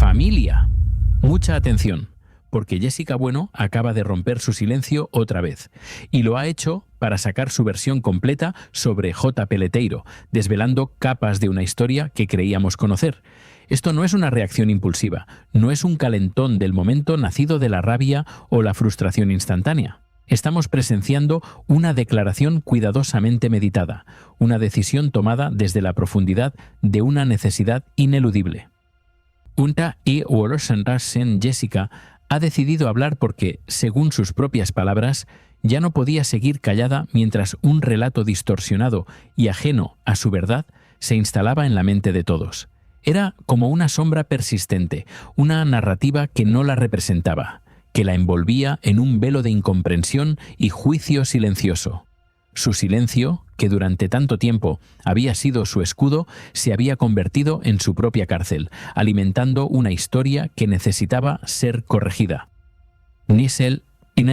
familia. Mucha atención, porque Jessica Bueno acaba de romper su silencio otra vez, y lo ha hecho para sacar su versión completa sobre J. Peleteiro, desvelando capas de una historia que creíamos conocer. Esto no es una reacción impulsiva, no es un calentón del momento nacido de la rabia o la frustración instantánea. Estamos presenciando una declaración cuidadosamente meditada, una decisión tomada desde la profundidad de una necesidad ineludible. Unta y Sen Jessica ha decidido hablar porque, según sus propias palabras, ya no podía seguir callada mientras un relato distorsionado y ajeno a su verdad se instalaba en la mente de todos. Era como una sombra persistente, una narrativa que no la representaba, que la envolvía en un velo de incomprensión y juicio silencioso. Su silencio, que durante tanto tiempo había sido su escudo, se había convertido en su propia cárcel, alimentando una historia que necesitaba ser corregida. Nisel,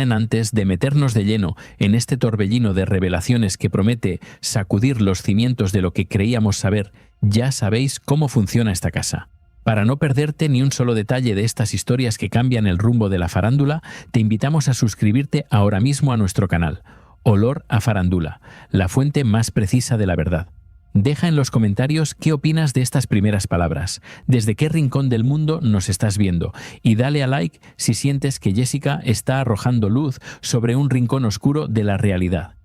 antes de meternos de lleno en este torbellino de revelaciones que promete sacudir los cimientos de lo que creíamos saber, ya sabéis cómo funciona esta casa. Para no perderte ni un solo detalle de estas historias que cambian el rumbo de la farándula, te invitamos a suscribirte ahora mismo a nuestro canal. Olor a Farándula, la fuente más precisa de la verdad. Deja en los comentarios qué opinas de estas primeras palabras, desde qué rincón del mundo nos estás viendo, y dale a like si sientes que Jessica está arrojando luz sobre un rincón oscuro de la realidad.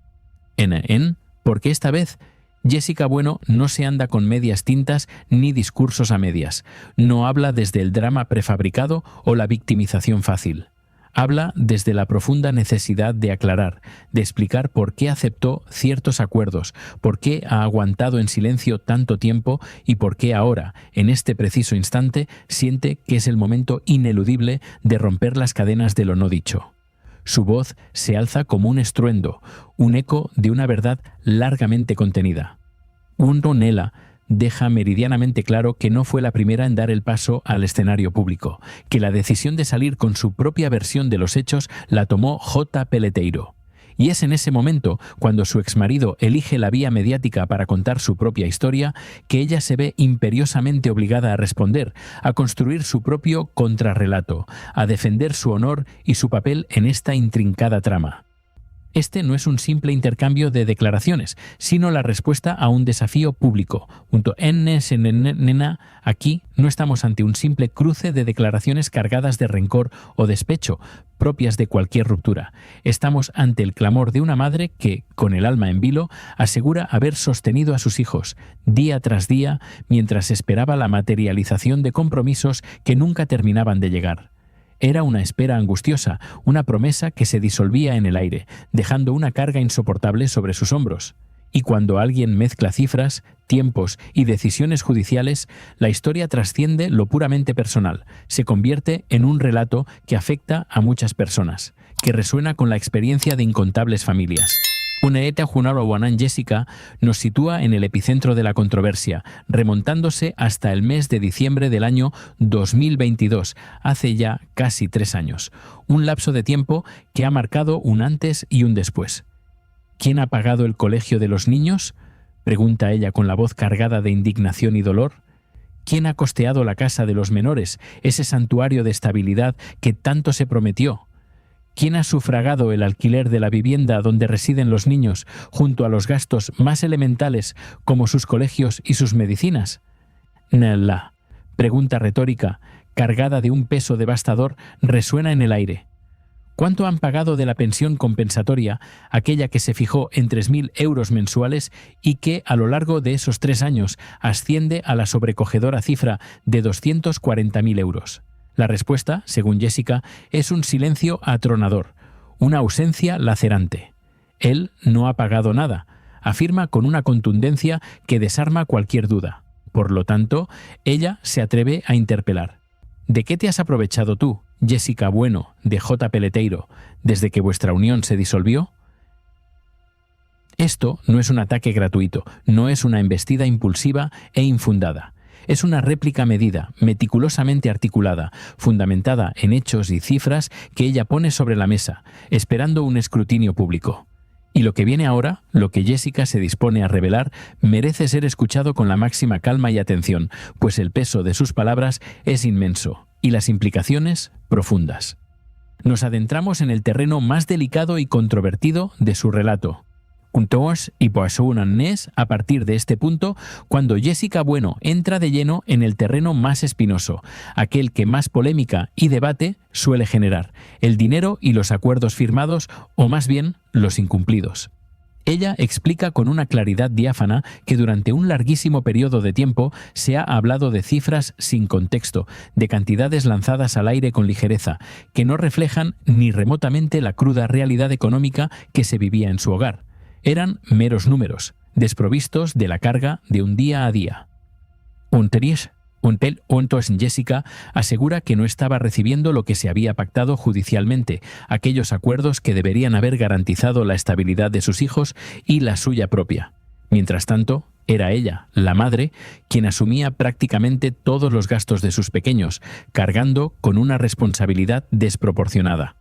Porque esta vez Jessica Bueno no se anda con medias tintas ni discursos a medias, no habla desde el drama prefabricado o la victimización fácil. Habla desde la profunda necesidad de aclarar, de explicar por qué aceptó ciertos acuerdos, por qué ha aguantado en silencio tanto tiempo y por qué ahora, en este preciso instante, siente que es el momento ineludible de romper las cadenas de lo no dicho. Su voz se alza como un estruendo, un eco de una verdad largamente contenida. Nela deja meridianamente claro que no fue la primera en dar el paso al escenario público, que la decisión de salir con su propia versión de los hechos la tomó J. Peleteiro. Y es en ese momento, cuando su exmarido elige la vía mediática para contar su propia historia, que ella se ve imperiosamente obligada a responder, a construir su propio contrarrelato, a defender su honor y su papel en esta intrincada trama. Este no es un simple intercambio de declaraciones, sino la respuesta a un desafío público. Aquí no estamos ante un simple cruce de declaraciones cargadas de rencor o despecho, propias de cualquier ruptura. Estamos ante el clamor de una madre que, con el alma en vilo, asegura haber sostenido a sus hijos, día tras día, mientras esperaba la materialización de compromisos que nunca terminaban de llegar. Era una espera angustiosa, una promesa que se disolvía en el aire, dejando una carga insoportable sobre sus hombros. Y cuando alguien mezcla cifras, tiempos y decisiones judiciales, la historia trasciende lo puramente personal, se convierte en un relato que afecta a muchas personas, que resuena con la experiencia de incontables familias. Uneeta Junaro Wanan Jessica nos sitúa en el epicentro de la controversia, remontándose hasta el mes de diciembre del año 2022, hace ya casi 3 años, un lapso de tiempo que ha marcado un antes y un después. ¿Quién ha pagado el colegio de los niños?, pregunta ella con la voz cargada de indignación y dolor. ¿Quién ha costeado la casa de los menores, ese santuario de estabilidad que tanto se prometió? ¿Quién ha sufragado el alquiler de la vivienda donde residen los niños, junto a los gastos más elementales como sus colegios y sus medicinas? La pregunta retórica, cargada de un peso devastador, resuena en el aire. ¿Cuánto han pagado de la pensión compensatoria, aquella que se fijó en 3.000 euros mensuales y que, a lo largo de esos 3 años, asciende a la sobrecogedora cifra de 240.000 euros? La respuesta, según Jessica, es un silencio atronador, una ausencia lacerante. Él no ha pagado nada, afirma con una contundencia que desarma cualquier duda. Por lo tanto, ella se atreve a interpelar. ¿De qué te has aprovechado tú, Jessica Bueno, de J. Peleteiro, desde que vuestra unión se disolvió? Esto no es un ataque gratuito, no es una embestida impulsiva e infundada. Es una réplica medida, meticulosamente articulada, fundamentada en hechos y cifras que ella pone sobre la mesa, esperando un escrutinio público. Y lo que viene ahora, lo que Jessica se dispone a revelar, merece ser escuchado con la máxima calma y atención, pues el peso de sus palabras es inmenso y las implicaciones profundas. Nos adentramos en el terreno más delicado y controvertido de su relato. Juntos y Nes a partir de este punto, cuando Jessica Bueno entra de lleno en el terreno más espinoso, aquel que más polémica y debate suele generar, el dinero y los acuerdos firmados, o más bien, los incumplidos. Ella explica con una claridad diáfana que durante un larguísimo periodo de tiempo se ha hablado de cifras sin contexto, de cantidades lanzadas al aire con ligereza, que no reflejan ni remotamente la cruda realidad económica que se vivía en su hogar. Eran meros números, desprovistos de la carga de un día a día. Jessica asegura que no estaba recibiendo lo que se había pactado judicialmente, aquellos acuerdos que deberían haber garantizado la estabilidad de sus hijos y la suya propia. Mientras tanto, era ella, la madre, quien asumía prácticamente todos los gastos de sus pequeños, cargando con una responsabilidad desproporcionada.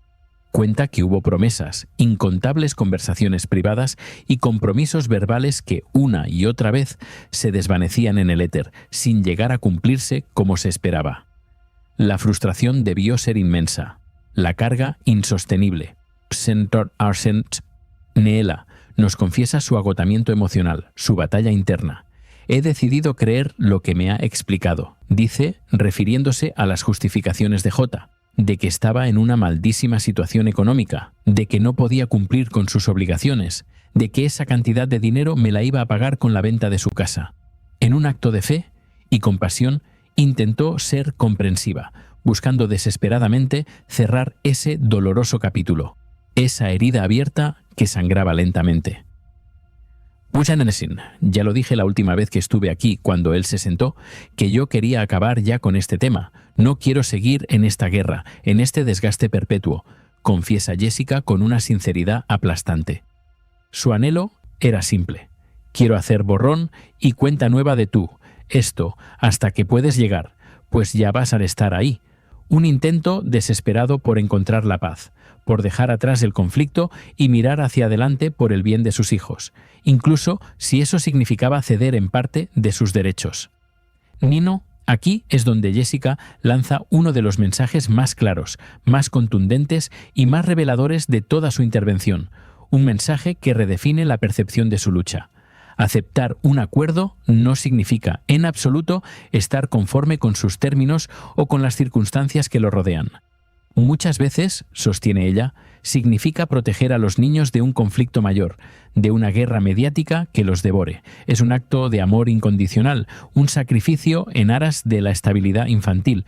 Cuenta que hubo promesas, incontables conversaciones privadas y compromisos verbales que una y otra vez se desvanecían en el éter, sin llegar a cumplirse como se esperaba. La frustración debió ser inmensa, la carga insostenible. Neela nos confiesa su agotamiento emocional, su batalla interna. He decidido creer lo que me ha explicado, dice, refiriéndose a las justificaciones de J, de que estaba en una maldísima situación económica, de que no podía cumplir con sus obligaciones, de que esa cantidad de dinero me la iba a pagar con la venta de su casa. En un acto de fe y compasión, intentó ser comprensiva, buscando desesperadamente cerrar ese doloroso capítulo, esa herida abierta que sangraba lentamente. Ya lo dije la última vez que estuve aquí, cuando él se sentó, que yo quería acabar ya con este tema. No quiero seguir en esta guerra, en este desgaste perpetuo, confiesa Jessica con una sinceridad aplastante. Su anhelo era simple. Quiero hacer borrón y cuenta nueva de tú, esto, hasta que puedes llegar, pues ya vas a estar ahí. Un intento desesperado por encontrar la paz, por dejar atrás el conflicto y mirar hacia adelante por el bien de sus hijos, incluso si eso significaba ceder en parte de sus derechos. Nino, aquí es donde Jessica lanza uno de los mensajes más claros, más contundentes y más reveladores de toda su intervención, un mensaje que redefine la percepción de su lucha. Aceptar un acuerdo no significa, en absoluto, estar conforme con sus términos o con las circunstancias que lo rodean. Muchas veces, sostiene ella, significa proteger a los niños de un conflicto mayor, de una guerra mediática que los devore. Es un acto de amor incondicional, un sacrificio en aras de la estabilidad infantil.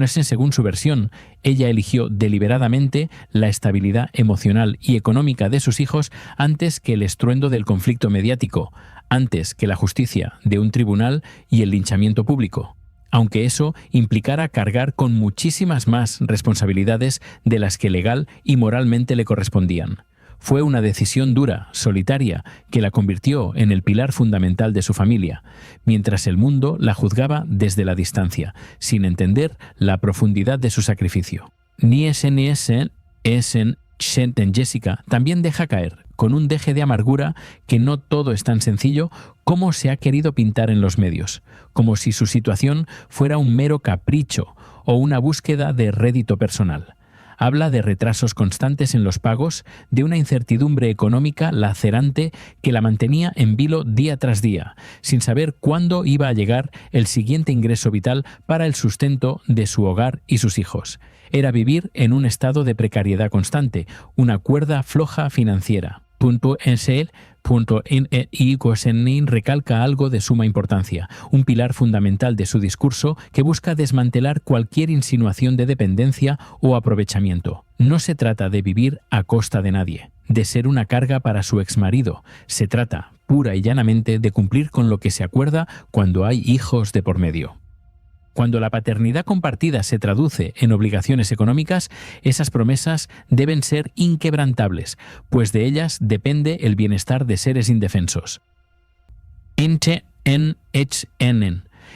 Según su versión, ella eligió deliberadamente la estabilidad emocional y económica de sus hijos antes que el estruendo del conflicto mediático, antes que la justicia de un tribunal y el linchamiento público, aunque eso implicara cargar con muchísimas más responsabilidades de las que legal y moralmente le correspondían. Fue una decisión dura, solitaria, que la convirtió en el pilar fundamental de su familia, mientras el mundo la juzgaba desde la distancia, sin entender la profundidad de su sacrificio. Jessica también deja caer, con un deje de amargura, que no todo es tan sencillo como se ha querido pintar en los medios, como si su situación fuera un mero capricho o una búsqueda de rédito personal. Habla de retrasos constantes en los pagos, de una incertidumbre económica lacerante que la mantenía en vilo día tras día, sin saber cuándo iba a llegar el siguiente ingreso vital para el sustento de su hogar y sus hijos. Era vivir en un estado de precariedad constante, una cuerda floja financiera. Gosenin recalca algo de suma importancia, un pilar fundamental de su discurso que busca desmantelar cualquier insinuación de dependencia o aprovechamiento. No se trata de vivir a costa de nadie, de ser una carga para su exmarido. Se trata, pura y llanamente, de cumplir con lo que se acuerda cuando hay hijos de por medio. Cuando la paternidad compartida se traduce en obligaciones económicas, esas promesas deben ser inquebrantables, pues de ellas depende el bienestar de seres indefensos.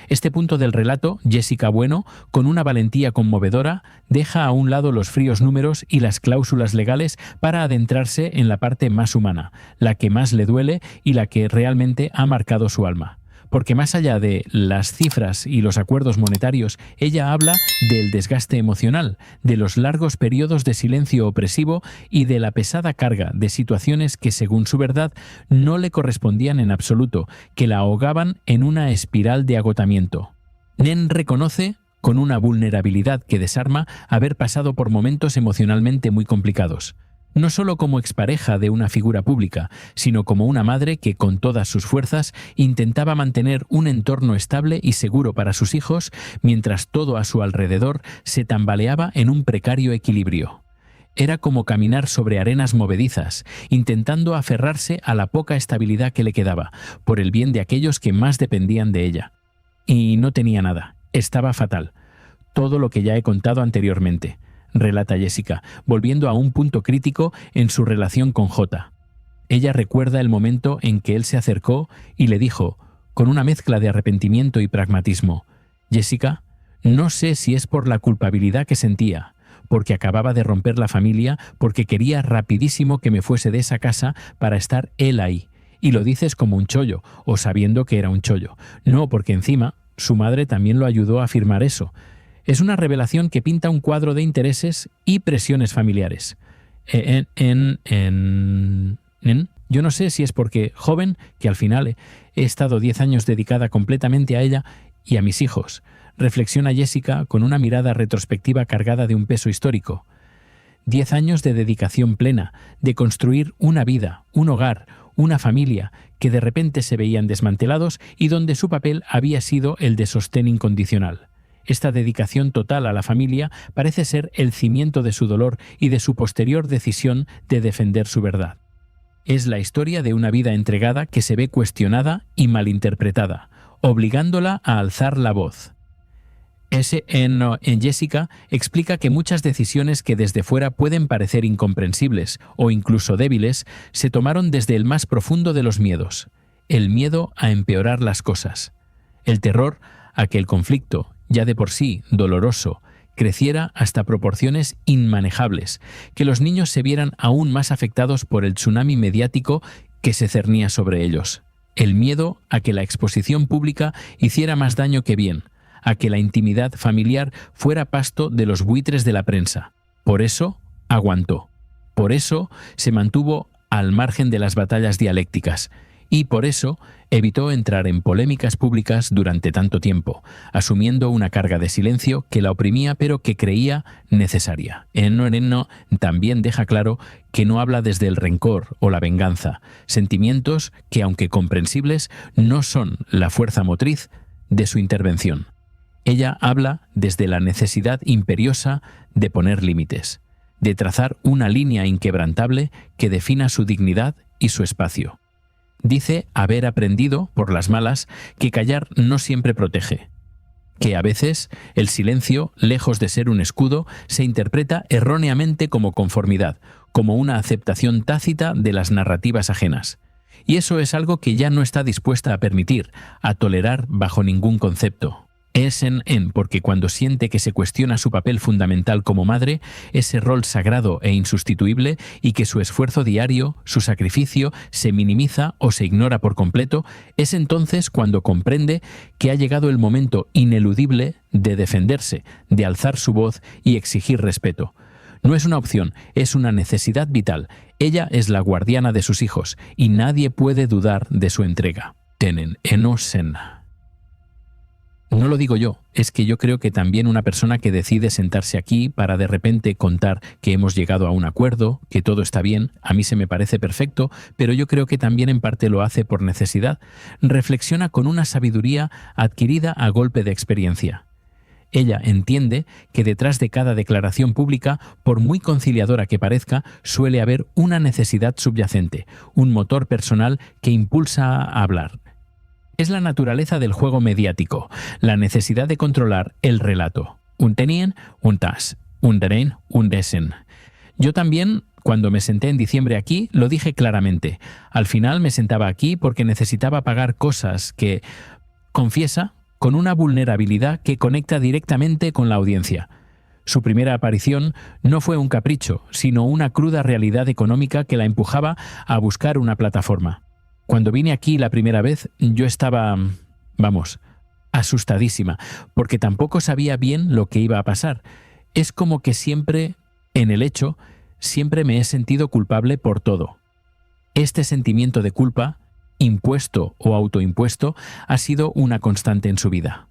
Este punto del relato, Jessica Bueno, con una valentía conmovedora, deja a un lado los fríos números y las cláusulas legales para adentrarse en la parte más humana, la que más le duele y la que realmente ha marcado su alma. Porque más allá de las cifras y los acuerdos monetarios, ella habla del desgaste emocional, de los largos periodos de silencio opresivo y de la pesada carga de situaciones que, según su verdad, no le correspondían en absoluto, que la ahogaban en una espiral de agotamiento. Nen reconoce, con una vulnerabilidad que desarma, haber pasado por momentos emocionalmente muy complicados. No solo como expareja de una figura pública, sino como una madre que, con todas sus fuerzas, intentaba mantener un entorno estable y seguro para sus hijos, mientras todo a su alrededor se tambaleaba en un precario equilibrio. Era como caminar sobre arenas movedizas, intentando aferrarse a la poca estabilidad que le quedaba, por el bien de aquellos que más dependían de ella. Y no tenía nada, estaba fatal. Todo lo que ya he contado anteriormente, relata Jessica, volviendo a un punto crítico en su relación con J. Ella recuerda el momento en que él se acercó y le dijo, con una mezcla de arrepentimiento y pragmatismo, «Jessica, no sé si es por la culpabilidad que sentía, porque acababa de romper la familia, porque quería rapidísimo que me fuese de esa casa para estar él ahí. Y lo dices como un chollo, o sabiendo que era un chollo. No, porque encima su madre también lo ayudó a afirmar eso». Es una revelación que pinta un cuadro de intereses y presiones familiares. Yo no sé si es porque, joven, que al final he estado 10 años dedicada completamente a ella y a mis hijos, reflexiona Jessica con una mirada retrospectiva cargada de un peso histórico. 10 años de dedicación plena, de construir una vida, un hogar, una familia, que de repente se veían desmantelados y donde su papel había sido el de sostén incondicional. Esta dedicación total a la familia parece ser el cimiento de su dolor y de su posterior decisión de defender su verdad. Es la historia de una vida entregada que se ve cuestionada y malinterpretada, obligándola a alzar la voz. En Jessica explica que muchas decisiones que desde fuera pueden parecer incomprensibles o incluso débiles se tomaron desde el más profundo de los miedos, el miedo a empeorar las cosas, el terror a que el conflicto, ya de por sí doloroso, creciera hasta proporciones inmanejables, que los niños se vieran aún más afectados por el tsunami mediático que se cernía sobre ellos. El miedo a que la exposición pública hiciera más daño que bien, a que la intimidad familiar fuera pasto de los buitres de la prensa. Por eso aguantó. Por eso se mantuvo al margen de las batallas dialécticas. Y por eso evitó entrar en polémicas públicas durante tanto tiempo, asumiendo una carga de silencio que la oprimía pero que creía necesaria. Enno también deja claro que no habla desde el rencor o la venganza, sentimientos que, aunque comprensibles, no son la fuerza motriz de su intervención. Ella habla desde la necesidad imperiosa de poner límites, de trazar una línea inquebrantable que defina su dignidad y su espacio. Dice haber aprendido, por las malas, que callar no siempre protege, que a veces el silencio, lejos de ser un escudo, se interpreta erróneamente como conformidad, como una aceptación tácita de las narrativas ajenas. Y eso es algo que ya no está dispuesta a permitir, a tolerar bajo ningún concepto. Es porque cuando siente que se cuestiona su papel fundamental como madre, ese rol sagrado e insustituible, y que su esfuerzo diario, su sacrificio, se minimiza o se ignora por completo, es entonces cuando comprende que ha llegado el momento ineludible de defenderse, de alzar su voz y exigir respeto. No es una opción, es una necesidad vital. Ella es la guardiana de sus hijos y nadie puede dudar de su entrega. Tenen enosen. No lo digo yo, es que yo creo que también una persona que decide sentarse aquí para de repente contar que hemos llegado a un acuerdo, que todo está bien, a mí se me parece perfecto, pero yo creo que también en parte lo hace por necesidad, reflexiona con una sabiduría adquirida a golpe de experiencia. Ella entiende que detrás de cada declaración pública, por muy conciliadora que parezca, suele haber una necesidad subyacente, un motor personal que impulsa a hablar. Es la naturaleza del juego mediático, la necesidad de controlar el relato. Un tenien, un tas, un deren, un desen. Yo también, cuando me senté en diciembre aquí, lo dije claramente. Al final me sentaba aquí porque necesitaba pagar cosas que, confiesa, con una vulnerabilidad que conecta directamente con la audiencia. Su primera aparición no fue un capricho, sino una cruda realidad económica que la empujaba a buscar una plataforma. Cuando vine aquí la primera vez, yo estaba, asustadísima, porque tampoco sabía bien lo que iba a pasar. Es como que siempre, en el hecho, siempre me he sentido culpable por todo. Este sentimiento de culpa, impuesto o autoimpuesto, ha sido una constante en su vida.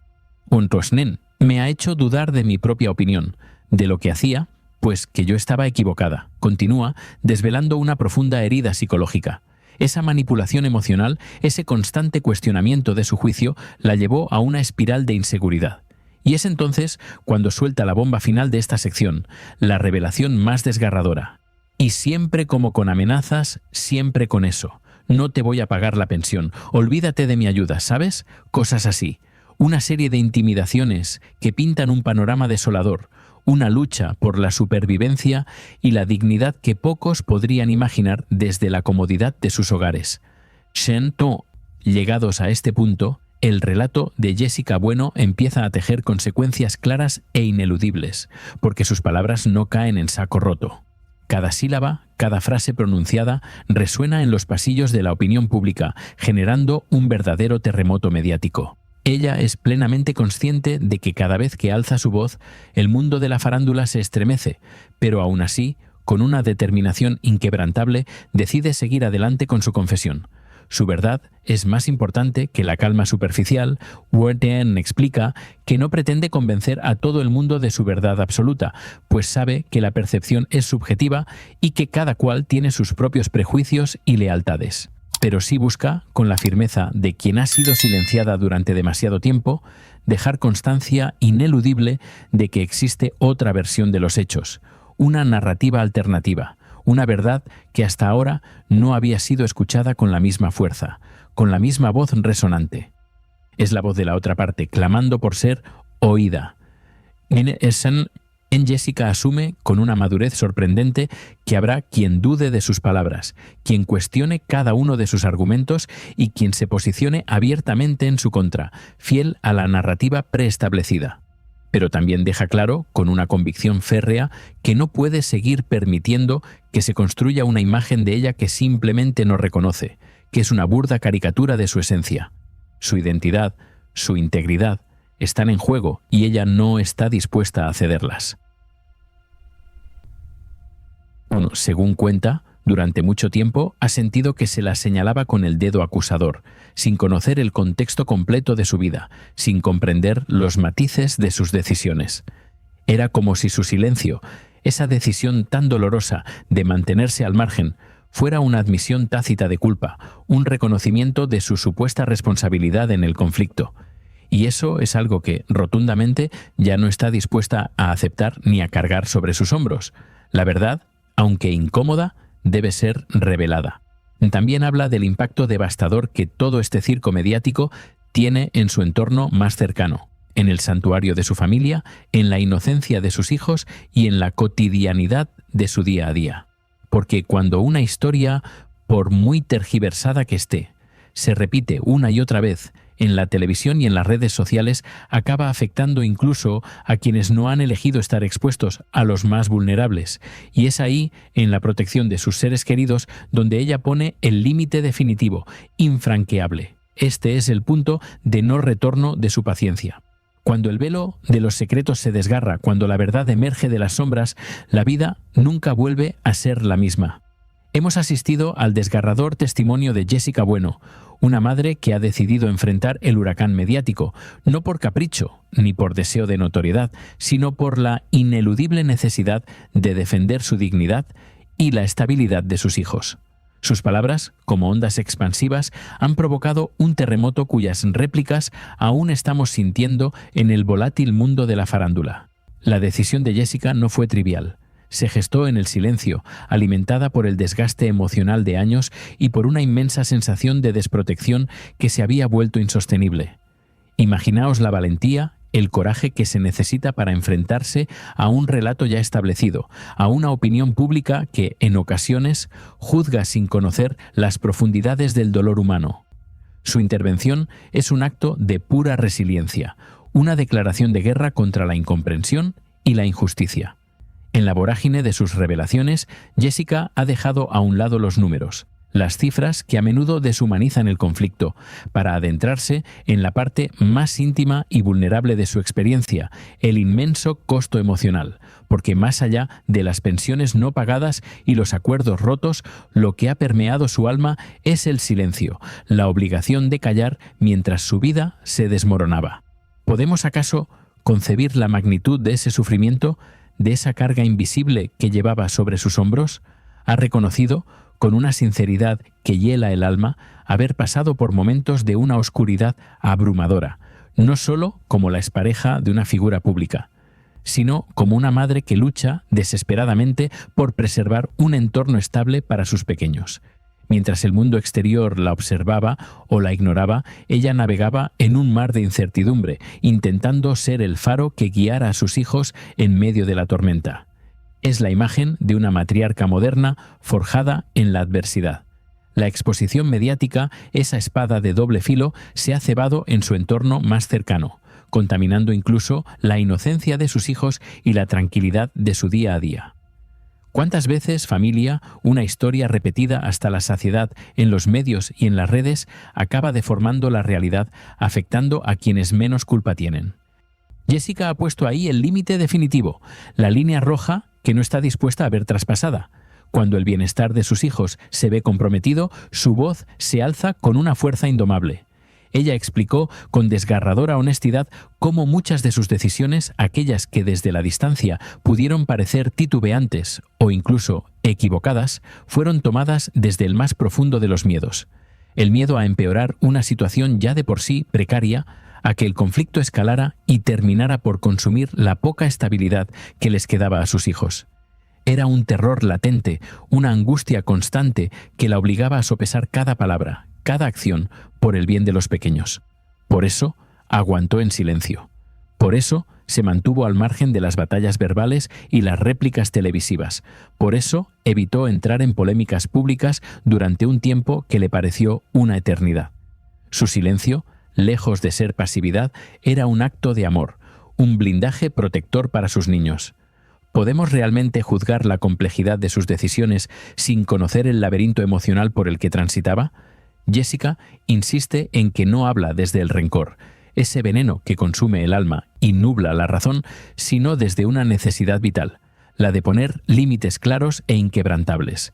Ontosnen me ha hecho dudar de mi propia opinión, de lo que hacía, pues que yo estaba equivocada. Continúa, desvelando una profunda herida psicológica. Esa manipulación emocional, ese constante cuestionamiento de su juicio, la llevó a una espiral de inseguridad. Y es entonces cuando suelta la bomba final de esta sección, la revelación más desgarradora. Y siempre como con amenazas, siempre con eso. No te voy a pagar la pensión, olvídate de mi ayuda, ¿sabes? Cosas así. Una serie de intimidaciones que pintan un panorama desolador, una lucha por la supervivencia y la dignidad que pocos podrían imaginar desde la comodidad de sus hogares. Shen To. Llegados a este punto, el relato de Jessica Bueno empieza a tejer consecuencias claras e ineludibles, porque sus palabras no caen en saco roto. Cada sílaba, cada frase pronunciada resuena en los pasillos de la opinión pública, generando un verdadero terremoto mediático. Ella es plenamente consciente de que cada vez que alza su voz, el mundo de la farándula se estremece, pero aún así, con una determinación inquebrantable, decide seguir adelante con su confesión. Su verdad es más importante que la calma superficial. Warden explica que no pretende convencer a todo el mundo de su verdad absoluta, pues sabe que la percepción es subjetiva y que cada cual tiene sus propios prejuicios y lealtades. Pero sí busca, con la firmeza de quien ha sido silenciada durante demasiado tiempo, dejar constancia ineludible de que existe otra versión de los hechos, una narrativa alternativa, una verdad que hasta ahora no había sido escuchada con la misma fuerza, con la misma voz resonante. Es la voz de la otra parte, clamando por ser oída. En Jessica asume, con una madurez sorprendente, que habrá quien dude de sus palabras, quien cuestione cada uno de sus argumentos y quien se posicione abiertamente en su contra, fiel a la narrativa preestablecida. Pero también deja claro, con una convicción férrea, que no puede seguir permitiendo que se construya una imagen de ella que simplemente no reconoce, que es una burda caricatura de su esencia. Su identidad, su integridad, están en juego y ella no está dispuesta a cederlas. Según cuenta, durante mucho tiempo ha sentido que se la señalaba con el dedo acusador, sin conocer el contexto completo de su vida, sin comprender los matices de sus decisiones. Era como si su silencio, esa decisión tan dolorosa de mantenerse al margen, fuera una admisión tácita de culpa, un reconocimiento de su supuesta responsabilidad en el conflicto. Y eso es algo que, rotundamente, ya no está dispuesta a aceptar ni a cargar sobre sus hombros. La verdad, aunque incómoda, debe ser revelada. También habla del impacto devastador que todo este circo mediático tiene en su entorno más cercano, en el santuario de su familia, en la inocencia de sus hijos y en la cotidianidad de su día a día. Porque cuando una historia, por muy tergiversada que esté, se repite una y otra vez en la televisión y en las redes sociales, acaba afectando incluso a quienes no han elegido estar expuestos, a los más vulnerables. Y es ahí, en la protección de sus seres queridos, donde ella pone el límite definitivo, infranqueable. Este es el punto de no retorno de su paciencia. Cuando el velo de los secretos se desgarra, cuando la verdad emerge de las sombras, la vida nunca vuelve a ser la misma. Hemos asistido al desgarrador testimonio de Jessica Bueno, una madre que ha decidido enfrentar el huracán mediático, no por capricho ni por deseo de notoriedad, sino por la ineludible necesidad de defender su dignidad y la estabilidad de sus hijos. Sus palabras, como ondas expansivas, han provocado un terremoto cuyas réplicas aún estamos sintiendo en el volátil mundo de la farándula. La decisión de Jessica no fue trivial. Se gestó en el silencio, alimentada por el desgaste emocional de años y por una inmensa sensación de desprotección que se había vuelto insostenible. Imaginaos la valentía, el coraje que se necesita para enfrentarse a un relato ya establecido, a una opinión pública que, en ocasiones, juzga sin conocer las profundidades del dolor humano. Su intervención es un acto de pura resiliencia, una declaración de guerra contra la incomprensión y la injusticia. En la vorágine de sus revelaciones, Jessica ha dejado a un lado los números, las cifras que a menudo deshumanizan el conflicto, para adentrarse en la parte más íntima y vulnerable de su experiencia, el inmenso costo emocional, porque más allá de las pensiones no pagadas y los acuerdos rotos, lo que ha permeado su alma es el silencio, la obligación de callar mientras su vida se desmoronaba. ¿Podemos acaso concebir la magnitud de ese sufrimiento, de esa carga invisible que llevaba sobre sus hombros? Ha reconocido, con una sinceridad que hiela el alma, haber pasado por momentos de una oscuridad abrumadora, no solo como la expareja de una figura pública, sino como una madre que lucha desesperadamente por preservar un entorno estable para sus pequeños. Mientras el mundo exterior la observaba o la ignoraba, ella navegaba en un mar de incertidumbre, intentando ser el faro que guiara a sus hijos en medio de la tormenta. Es la imagen de una matriarca moderna forjada en la adversidad. La exposición mediática, esa espada de doble filo, se ha cebado en su entorno más cercano, contaminando incluso la inocencia de sus hijos y la tranquilidad de su día a día. ¿Cuántas veces, familia, una historia repetida hasta la saciedad en los medios y en las redes acaba deformando la realidad, afectando a quienes menos culpa tienen? Jessica ha puesto ahí el límite definitivo, la línea roja que no está dispuesta a ver traspasada. Cuando el bienestar de sus hijos se ve comprometido, su voz se alza con una fuerza indomable. Ella explicó con desgarradora honestidad cómo muchas de sus decisiones, aquellas que desde la distancia pudieron parecer titubeantes o incluso equivocadas, fueron tomadas desde el más profundo de los miedos. El miedo a empeorar una situación ya de por sí precaria, a que el conflicto escalara y terminara por consumir la poca estabilidad que les quedaba a sus hijos. Era un terror latente, una angustia constante que la obligaba a sopesar cada palabra, cada acción, por el bien de los pequeños. Por eso, aguantó en silencio. Por eso, se mantuvo al margen de las batallas verbales y las réplicas televisivas. Por eso, evitó entrar en polémicas públicas durante un tiempo que le pareció una eternidad. Su silencio, lejos de ser pasividad, era un acto de amor, un blindaje protector para sus niños. ¿Podemos realmente juzgar la complejidad de sus decisiones sin conocer el laberinto emocional por el que transitaba? Jessica insiste en que no habla desde el rencor, ese veneno que consume el alma y nubla la razón, sino desde una necesidad vital, la de poner límites claros e inquebrantables.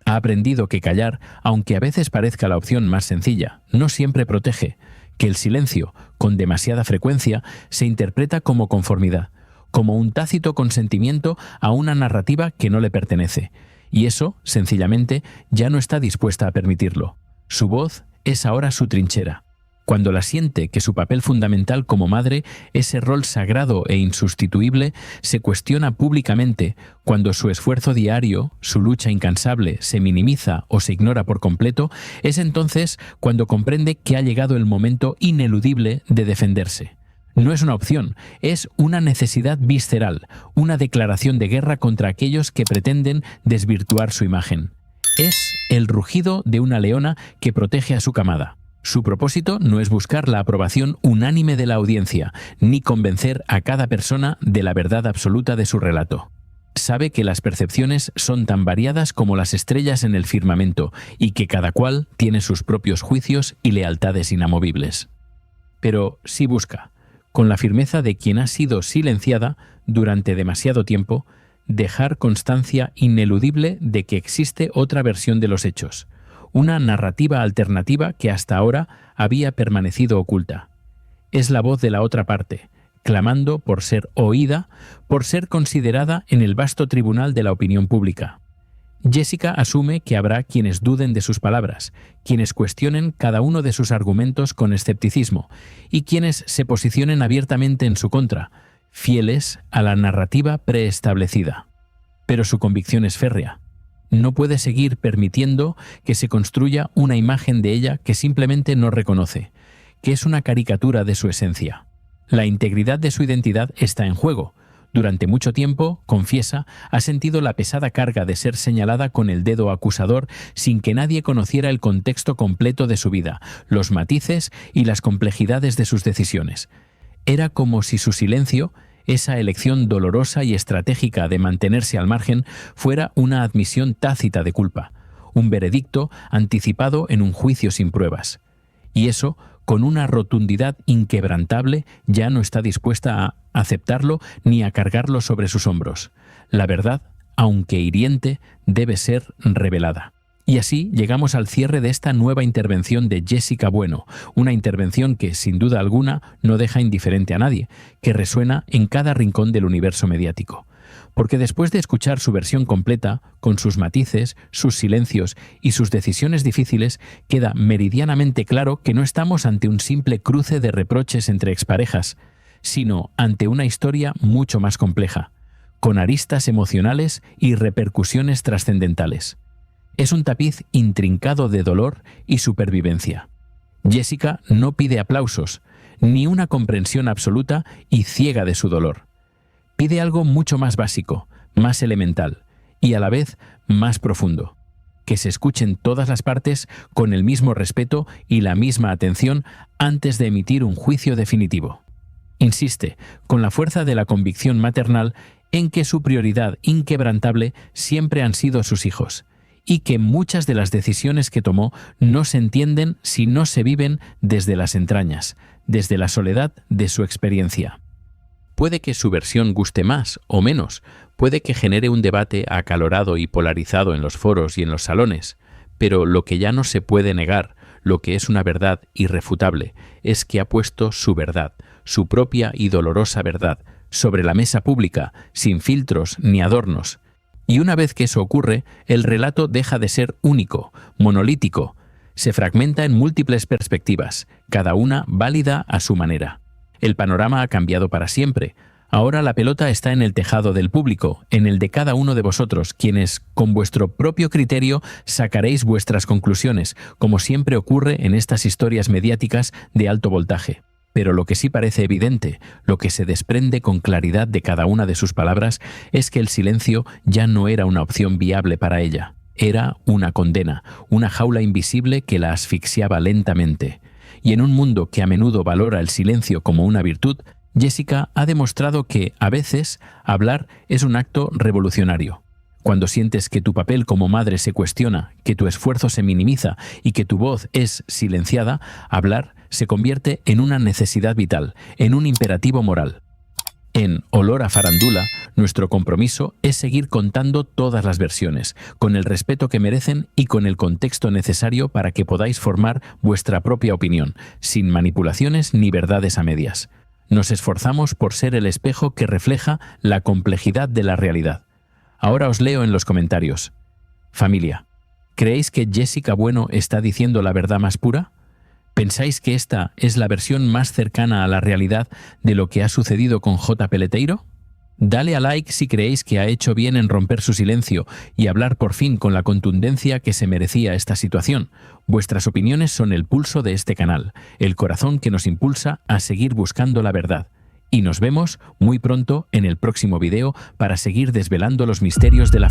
Ha aprendido que callar, aunque a veces parezca la opción más sencilla, no siempre protege, que el silencio, con demasiada frecuencia, se interpreta como conformidad, como un tácito consentimiento a una narrativa que no le pertenece, y eso, sencillamente, ya no está dispuesta a permitirlo. Su voz es ahora su trinchera. Cuando la siente que su papel fundamental como madre, ese rol sagrado e insustituible, se cuestiona públicamente, cuando su esfuerzo diario, su lucha incansable, se minimiza o se ignora por completo, es entonces cuando comprende que ha llegado el momento ineludible de defenderse. No es una opción, es una necesidad visceral, una declaración de guerra contra aquellos que pretenden desvirtuar su imagen. Es el rugido de una leona que protege a su camada. Su propósito no es buscar la aprobación unánime de la audiencia, ni convencer a cada persona de la verdad absoluta de su relato. Sabe que las percepciones son tan variadas como las estrellas en el firmamento y que cada cual tiene sus propios juicios y lealtades inamovibles. Pero sí busca, con la firmeza de quien ha sido silenciada durante demasiado tiempo, dejar constancia ineludible de que existe otra versión de los hechos, una narrativa alternativa que hasta ahora había permanecido oculta. Es la voz de la otra parte, clamando por ser oída, por ser considerada en el vasto tribunal de la opinión pública. Jessica asume que habrá quienes duden de sus palabras, quienes cuestionen cada uno de sus argumentos con escepticismo y quienes se posicionen abiertamente en su contra, fieles a la narrativa preestablecida. Pero su convicción es férrea. No puede seguir permitiendo que se construya una imagen de ella que simplemente no reconoce, que es una caricatura de su esencia. La integridad de su identidad está en juego. Durante mucho tiempo, confiesa, ha sentido la pesada carga de ser señalada con el dedo acusador sin que nadie conociera el contexto completo de su vida, los matices y las complejidades de sus decisiones. Era como si su silencio, esa elección dolorosa y estratégica de mantenerse al margen, fuera una admisión tácita de culpa, un veredicto anticipado en un juicio sin pruebas. Y eso, con una rotundidad inquebrantable, ya no está dispuesta a aceptarlo ni a cargarlo sobre sus hombros. La verdad, aunque hiriente, debe ser revelada. Y así llegamos al cierre de esta nueva intervención de Jessica Bueno, una intervención que, sin duda alguna, no deja indiferente a nadie, que resuena en cada rincón del universo mediático. Porque después de escuchar su versión completa, con sus matices, sus silencios y sus decisiones difíciles, queda meridianamente claro que no estamos ante un simple cruce de reproches entre exparejas, sino ante una historia mucho más compleja, con aristas emocionales y repercusiones trascendentales. Es un tapiz intrincado de dolor y supervivencia. Jessica no pide aplausos, ni una comprensión absoluta y ciega de su dolor. Pide algo mucho más básico, más elemental y a la vez más profundo. Que se escuchen todas las partes con el mismo respeto y la misma atención antes de emitir un juicio definitivo. Insiste, con la fuerza de la convicción maternal, en que su prioridad inquebrantable siempre han sido sus hijos, y que muchas de las decisiones que tomó no se entienden si no se viven desde las entrañas, desde la soledad de su experiencia. Puede que su versión guste más o menos, puede que genere un debate acalorado y polarizado en los foros y en los salones, pero lo que ya no se puede negar, lo que es una verdad irrefutable, es que ha puesto su verdad, su propia y dolorosa verdad, sobre la mesa pública, sin filtros ni adornos. Y una vez que eso ocurre, el relato deja de ser único, monolítico, se fragmenta en múltiples perspectivas, cada una válida a su manera. El panorama ha cambiado para siempre. Ahora la pelota está en el tejado del público, en el de cada uno de vosotros, quienes, con vuestro propio criterio, sacaréis vuestras conclusiones, como siempre ocurre en estas historias mediáticas de alto voltaje. Pero lo que sí parece evidente, lo que se desprende con claridad de cada una de sus palabras, es que el silencio ya no era una opción viable para ella. Era una condena, una jaula invisible que la asfixiaba lentamente. Y en un mundo que a menudo valora el silencio como una virtud, Jessica ha demostrado que, a veces, hablar es un acto revolucionario. Cuando sientes que tu papel como madre se cuestiona, que tu esfuerzo se minimiza y que tu voz es silenciada, hablar se convierte en una necesidad vital, en un imperativo moral. En Olor a Farándula, nuestro compromiso es seguir contando todas las versiones, con el respeto que merecen y con el contexto necesario para que podáis formar vuestra propia opinión, sin manipulaciones ni verdades a medias. Nos esforzamos por ser el espejo que refleja la complejidad de la realidad. Ahora os leo en los comentarios. Familia, ¿creéis que Jessica Bueno está diciendo la verdad más pura? ¿Pensáis que esta es la versión más cercana a la realidad de lo que ha sucedido con J. Peleteiro? Dale a like si creéis que ha hecho bien en romper su silencio y hablar por fin con la contundencia que se merecía esta situación. Vuestras opiniones son el pulso de este canal, el corazón que nos impulsa a seguir buscando la verdad. Y nos vemos muy pronto en el próximo video para seguir desvelando los misterios de la